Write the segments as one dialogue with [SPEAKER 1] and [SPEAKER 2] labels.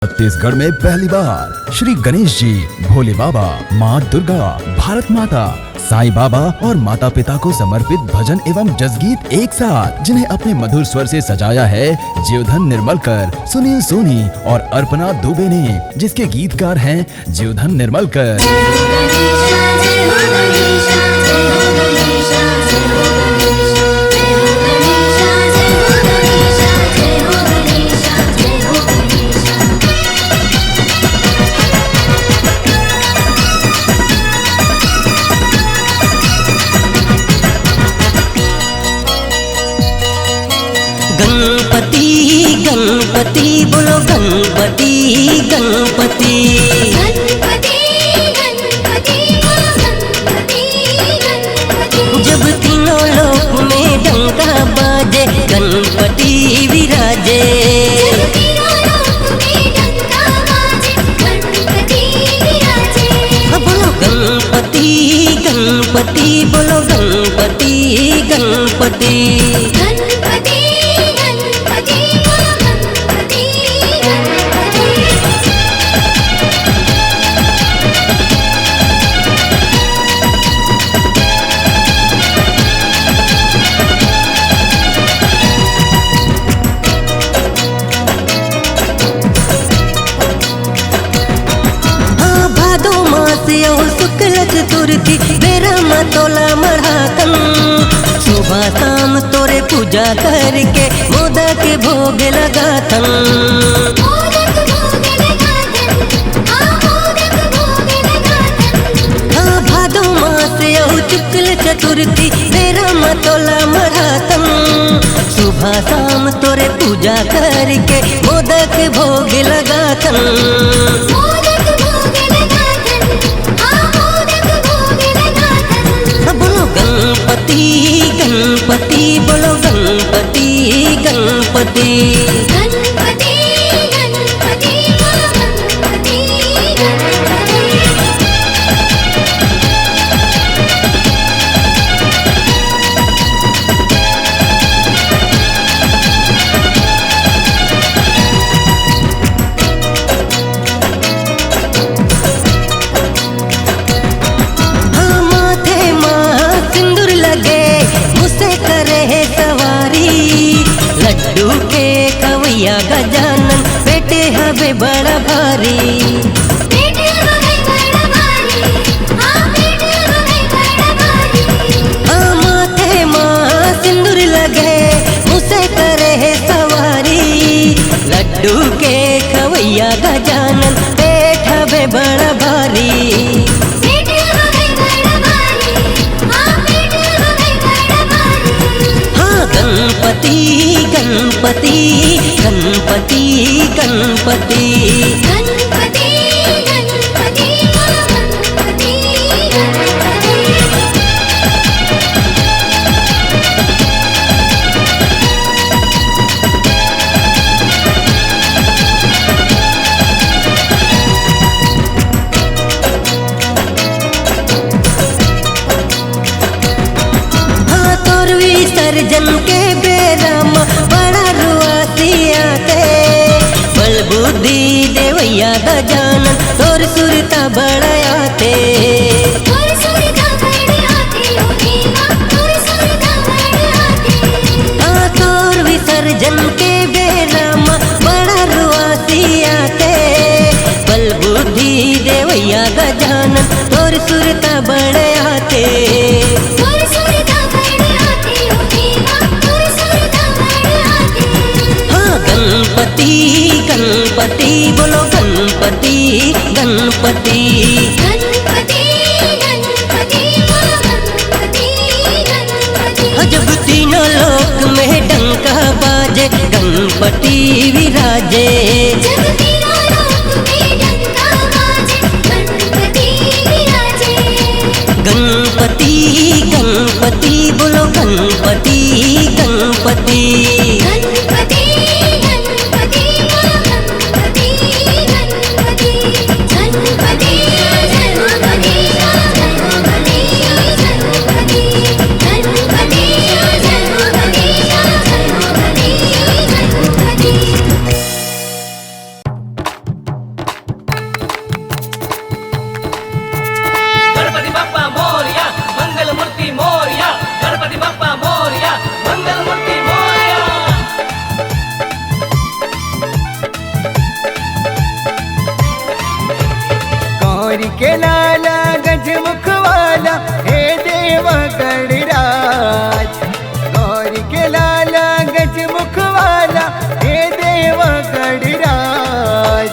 [SPEAKER 1] छत्तीसगढ़ में पहली बार श्री गणेश जी, भोले बाबा, माँ दुर्गा, भारत माता, साईं बाबा और माता पिता को समर्पित भजन एवं जसगीत एक साथ, जिन्हें अपने मधुर स्वर से सजाया है जीवधन निर्मलकर, सुनील सोनी और अर्पणा दुबे ने, जिसके गीतकार हैं जीवधन निर्मलकर।
[SPEAKER 2] गणपति गणपति बोलो गणपति गणपति
[SPEAKER 3] गणपति गणपति गणपति गणपति।
[SPEAKER 2] जब तीनों लोक में डंका बाजे गणपति विराजे।
[SPEAKER 3] जब तीनों लोक में डंका बाजे गणपति विराजे।
[SPEAKER 2] बोलो गणपति गणपति बोलो गणपति गणपति।
[SPEAKER 3] गणपति गणपति बोलो गणपति गणपति।
[SPEAKER 2] भादो मास यो शुक्ल चतुर्थी बेरा मतोला मढ़ातन। सुबह शाम तोरे पूजा करके मोदक भोग लगातन।
[SPEAKER 3] मोदक भोग लगातन, मोदक भोग लगातन।
[SPEAKER 2] भादो मास यो शुक्ल चतुर्थी बेरा मतोला मढ़ातन। सुबह शाम तोरे पूजा करके मोदक भोग लगातन।
[SPEAKER 3] मोदक भोग लगातन, मोदक भोग लगातन।
[SPEAKER 2] बोलो गणपति गणपति बोलो गणपति गणपति।
[SPEAKER 3] गणपति गणपति बोलो गणपति गणपति।
[SPEAKER 2] माथे माँ सिंदूर लगे मुझसे करे है सवारी। लड्डू के कवैया गजानन बेटे हवे बड़ा भारी।
[SPEAKER 3] बेटे हमें बड़ा भारी, बेटे हमें बड़ा भारी।
[SPEAKER 2] माथे माँ सिंदूर लगे मुझसे करे है सवारी। लड्डू के कवैया गजानन पेट हवे बड़ा भारी।
[SPEAKER 3] बेटे हमें बड़ा भारी, बेटे हमें बड़ा भारी।
[SPEAKER 2] हाँ गणपति गणपति गणपति गणपति।
[SPEAKER 3] गणपति गणपति बोलो गणपति गणपति।
[SPEAKER 2] हाँ तोर विसर्जन के बेरा में बड़ा रुआती आते। बल बुद्धि देवैया गजानन तोर सुरता बड़ा आते।
[SPEAKER 3] तोर सुरता बड़ी आती हो देवा, तोर सुरता बड़ी आती।
[SPEAKER 2] हाँ तोर विसर्जन के बेरा में बड़ा रुआती आते। बल बुद्धि देवैया गजानन तोर सुरता बड़ा आते।
[SPEAKER 3] तोर सुरता बड़ी आती हो देवा, तोर सुरता बड़ी आती।
[SPEAKER 2] हाँ गणपति गणपति बोलो गणपति गणपति।
[SPEAKER 3] गणपति गणपति बोलो गणपति गणपति।
[SPEAKER 2] जब तीनों लोक में डंका बाजे गणपति विराजे।
[SPEAKER 3] जब तीनों लोक में डंका बाजे गणपति विराजे।
[SPEAKER 2] गणपति गणपति बोलो गणपति गणपति।
[SPEAKER 3] गणपति गणपति बोलो गणपति गणपति। गणपति जय हो गणेश, जय हो गणेश, जय हो गणेश। गणपति जय हो गणेश, जय हो गणेश, जय हो गणेश।
[SPEAKER 4] गौरी के लाला गजमुख वाला हे देवा गणराज। गौरी के लाला गजमुख वाला हे देवा गणराज।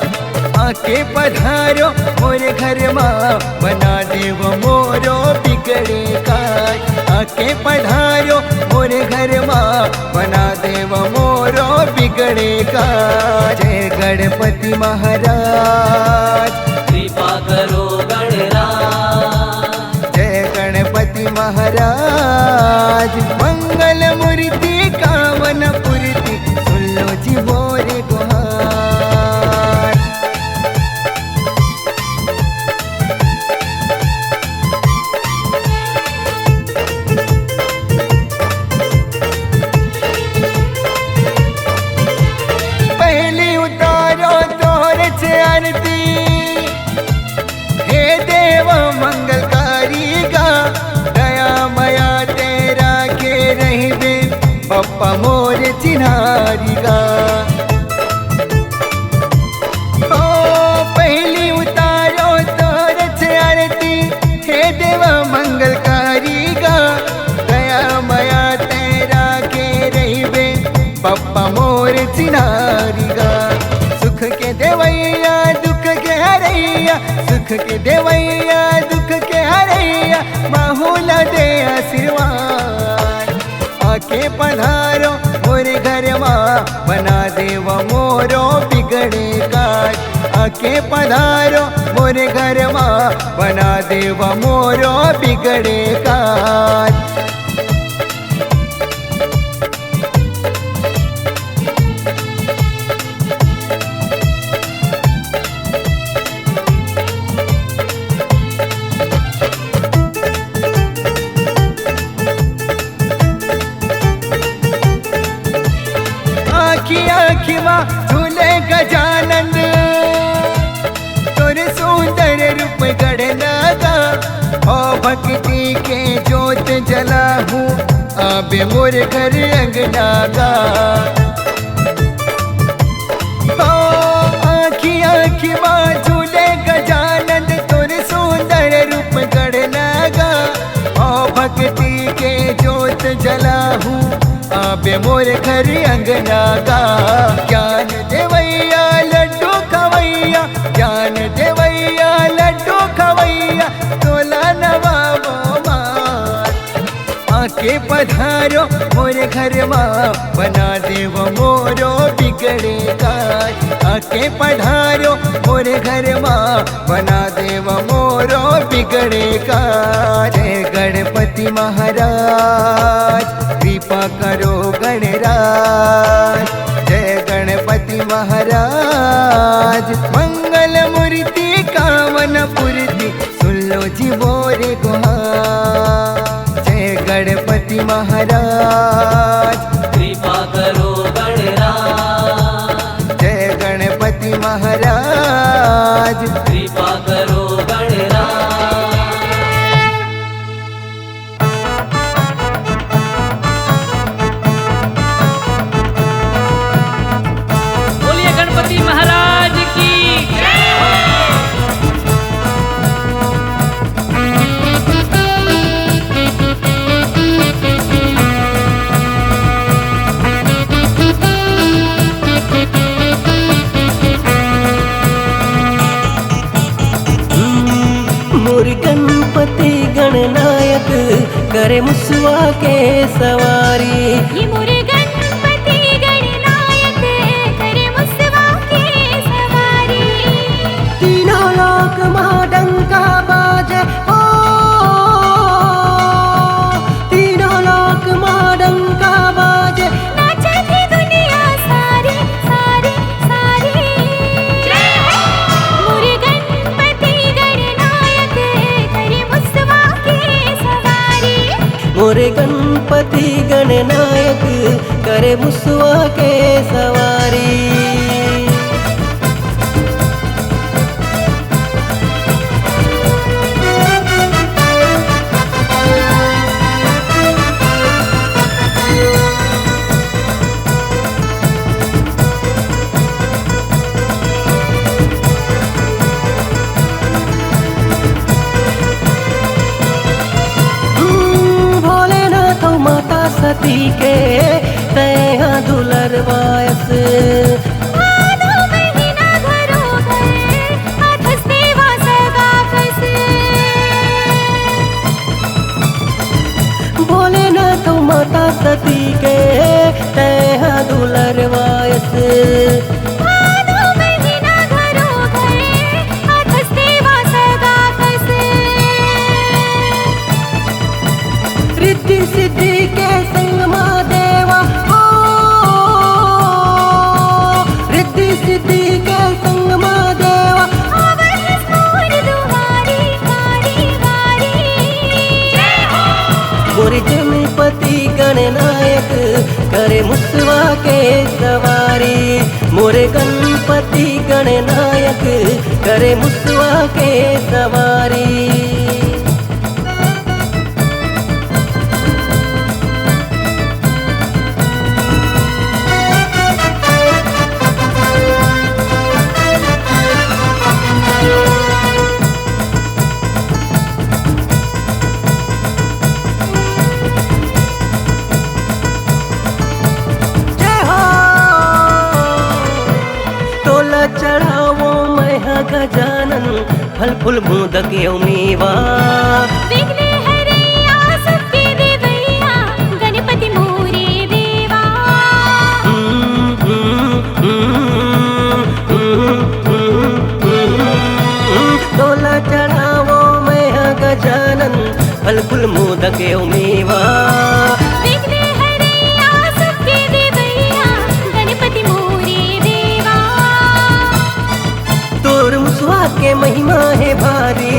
[SPEAKER 4] आके पधारो मोरे घर माँ बना देव मोरो बिगड़े काज। आके पधारो मोरे घर माँ बना देव मोरो बिगड़े काज। जय गणपति महाराज
[SPEAKER 5] कृपा करो गणराज।
[SPEAKER 4] जय गणपति महाराज मंगल मूर्ति कामन पूर्ति सुन लो जी मोरे गुहार। पहली उतारो तोर से आरती हे देव मंगलकारी गा। दया मया तेरा के रहिबे पप्पा मोर चिन्हारी गा। ओ पहली उतारो तोर से आरती हे देव मंगलकारी गा। दया मया तेरा के रहिबे पप्पा मोर चिन्हारी गा। सुख के देवैया दुख के हरैया, सुख के देवैया दुख के हरैया, माहौला दे आशीर्वाद। आके पधारो मोरे घर माँ बना देव मोरो बिगड़े काज। आके पधारो मोरे घर माँ बना देव मोरो बिगड़े काज। आखी माँ झूले गजानन तोर सुंदर रूप गढ़नागा। ओ भक्ति के जोत जलाहूँ आबे मोर घर अंगनागा। ओ आखी माँ झूले गजानन तोर सुंदर रूप गढ़नागा। ओ भक्ति के जोत जलाहूँ आबे मोर घर अंगना गा। ज्ञान देवैया लड्डू खवैया, ज्ञान देवैया लड्डू खवैया, तोला नवाबो मार। आके पधारो मोरे घर माँ बना देव मोरो बिगड़े काज। आके पधारो मोरे घर माँ बना देव मोरो बिगड़े काज। जय गणपति महाराज कृपा करो गणराज। जय गणपति महाराज मंगल मूर्ति कामन पूर्ति सुन लो जी मोरे गुहार। जय गणपति महाराज
[SPEAKER 5] कृपा करो गणराज।
[SPEAKER 4] जय गणपति महाराज
[SPEAKER 5] कृपा करो गणराज। बोलिए गणपति महाराज की
[SPEAKER 2] मोर गणपति गणनायक करे मुसवा के सवारी।
[SPEAKER 3] ये मोरे गणपति गणनायक करे मुसवा के सवारी।
[SPEAKER 2] तीनों लोक महाडंका बाजे हो, तीनों लोक महाडंका बाजे।
[SPEAKER 3] नाचे थी दुनिया सारी सारी सारी। मोरे गणपति गणनायक करे मुसवा के सवारी।
[SPEAKER 2] मोरे गणपति गणनायक करे मुसवा के सवारी। सती के तैया दुलरवायस
[SPEAKER 3] भादो महीना घरो गए हाथस देवा सगा कैसे
[SPEAKER 2] बोले न तो माता सती के तैया दुलरवायस
[SPEAKER 3] भादो महीना घरो गए हाथस देवा सगा कैसे
[SPEAKER 2] रिद्धि सिद्धि के संग महादेवा हो रिद्धि सिद्धि के संग महादेवा
[SPEAKER 3] आवत मोर दुआरी वारी वारी जय हो
[SPEAKER 2] मोरे जमीपति गणनायक करे मुसवा के सवारी मोरे गणपति गणनायक करे मुसवा के सवारी जय हो टोला चढ़ावो मैं गजानन फल फूल मोदक मेवा
[SPEAKER 3] विघ्ने हरैया सबके देवैया गणपति मोरे देवा
[SPEAKER 2] टोला चढ़ावो मैं गजानन फल फूल मोदक मेवा
[SPEAKER 3] विघ्ने हरैया सबके देवैया गणपति मोरे देवा
[SPEAKER 2] तोर मुसवा के महिमा है भारी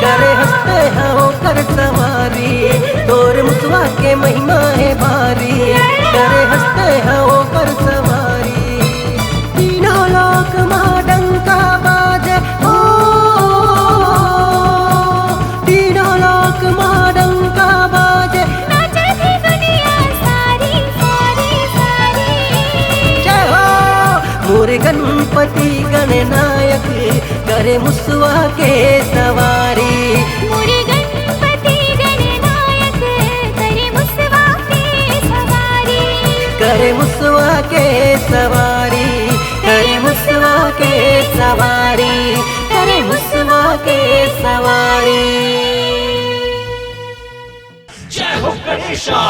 [SPEAKER 2] करे हंसते हो कर सवारी तोर मुसवा के महिमा है भारी करे हंसते हो कर सवारी तीनों लोक महाडंका बाजे हो तीनों लोक महाडंका बाजे
[SPEAKER 3] नाचे थी दुनिया सारी सारी सारी
[SPEAKER 2] जय हो मोरे गणपति गणनायक करे मुसवा के सवारी
[SPEAKER 3] मोरे गणपति गणनायक करे मुसवा के सवारी
[SPEAKER 2] करे मुसवा के सवारी करे मुसवा के सवारी करे मुसवा के सवारी
[SPEAKER 5] जय हो गणेशा